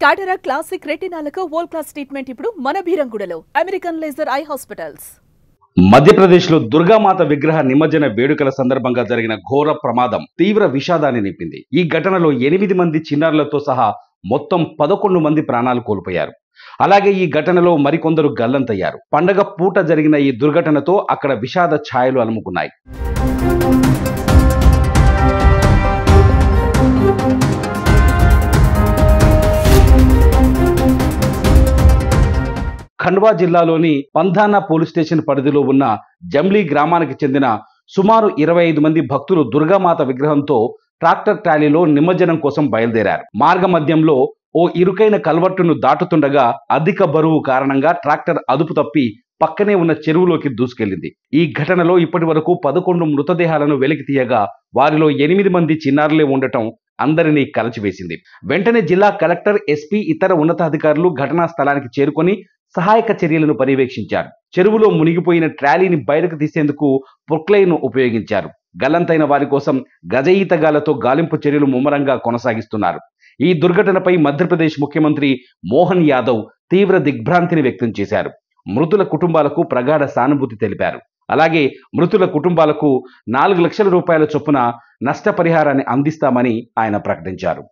Cataract classic రెటినాలకు world class treatment ఇప్పుడు మన బీరంగూడలో అమెరికన్ లేజర్ ఐ హాస్పిటల్స్. మధ్యప్రదేశ్లో దుర్గామాత విగ్రహ నిమజ్జన వేడుకల సందర్భంగా జరిగిన ఘోర ప్రమాదం తీవ్ర విషాదాన్ని నింపింది. ఈ ఘటనలో 8 మంది చిన్నారులతో సహా మొత్తం 11 మంది ప్రాణాలు కోల్పోయారు. అలాగే ఈ ఘటనలో మరికొందరు గల్లంతయ్యారు. పండగ పూట జరిగిన ఈ దుర్ఘటనతో అక్కడ విషాద ఛాయలు అలుముకున్నాయి. ఖండ్వా జిల్లాలోని పంధానా పోలీస్ స్టేషన్ పరిధిలో ఉన్న జంబ్లీ గ్రామానికి చెందిన సుమారు 25 మంది భక్తులు దుర్గామాత విగ్రహంతో ట్రాక్టర్ ట్రాలీలో నిమజ్జనం కోసం బయలుదేరారు. మార్గ మధ్యంలో ఓ ఇరుకైన కల్వర్టును దాటుతుండగా అధిక బరువు కారణంగా ట్రాక్టర్ అదుపు తప్పి పక్కనే ఉన్న చెరువులోకి దూసుకెళ్లింది. ఈ ఘటనలో ఇప్పటి వరకు 11 మృతదేహాలను వెలికి తీయగా వారిలో 8 మంది చిన్నారులే ఉండటం అందరినీ కలచివేసింది. వెంటనే జిల్లా కలెక్టర్, ఎస్పీ, ఇతర ఉన్నతాధికారులు ఘటనా స్థలానికి చేరుకొని సహాయక చర్యలను పర్యవేక్షించారు. చెరువులో మునిగిపోయిన ట్రాలీని బయటకు తీసేందుకు ప్రొక్లైన్ను ఉపయోగించారు. గల్లంతైన వారి కోసం గజ ఈతగాళ్లతో గాలింపు చర్యలు ముమ్మరంగా కొనసాగిస్తున్నారు. ఈ దుర్ఘటనపై మధ్యప్రదేశ్ ముఖ్యమంత్రి మోహన్ యాదవ్ తీవ్ర దిగ్భ్రాంతిని వ్యక్తం చేశారు. మృతుల కుటుంబాలకు ప్రగాఢ సానుభూతి తెలిపారు. అలాగే మృతుల కుటుంబాలకు 4 లక్షల రూపాయల చొప్పున నష్టపరిహారాన్ని అందిస్తామని ఆయన ప్రకటించారు.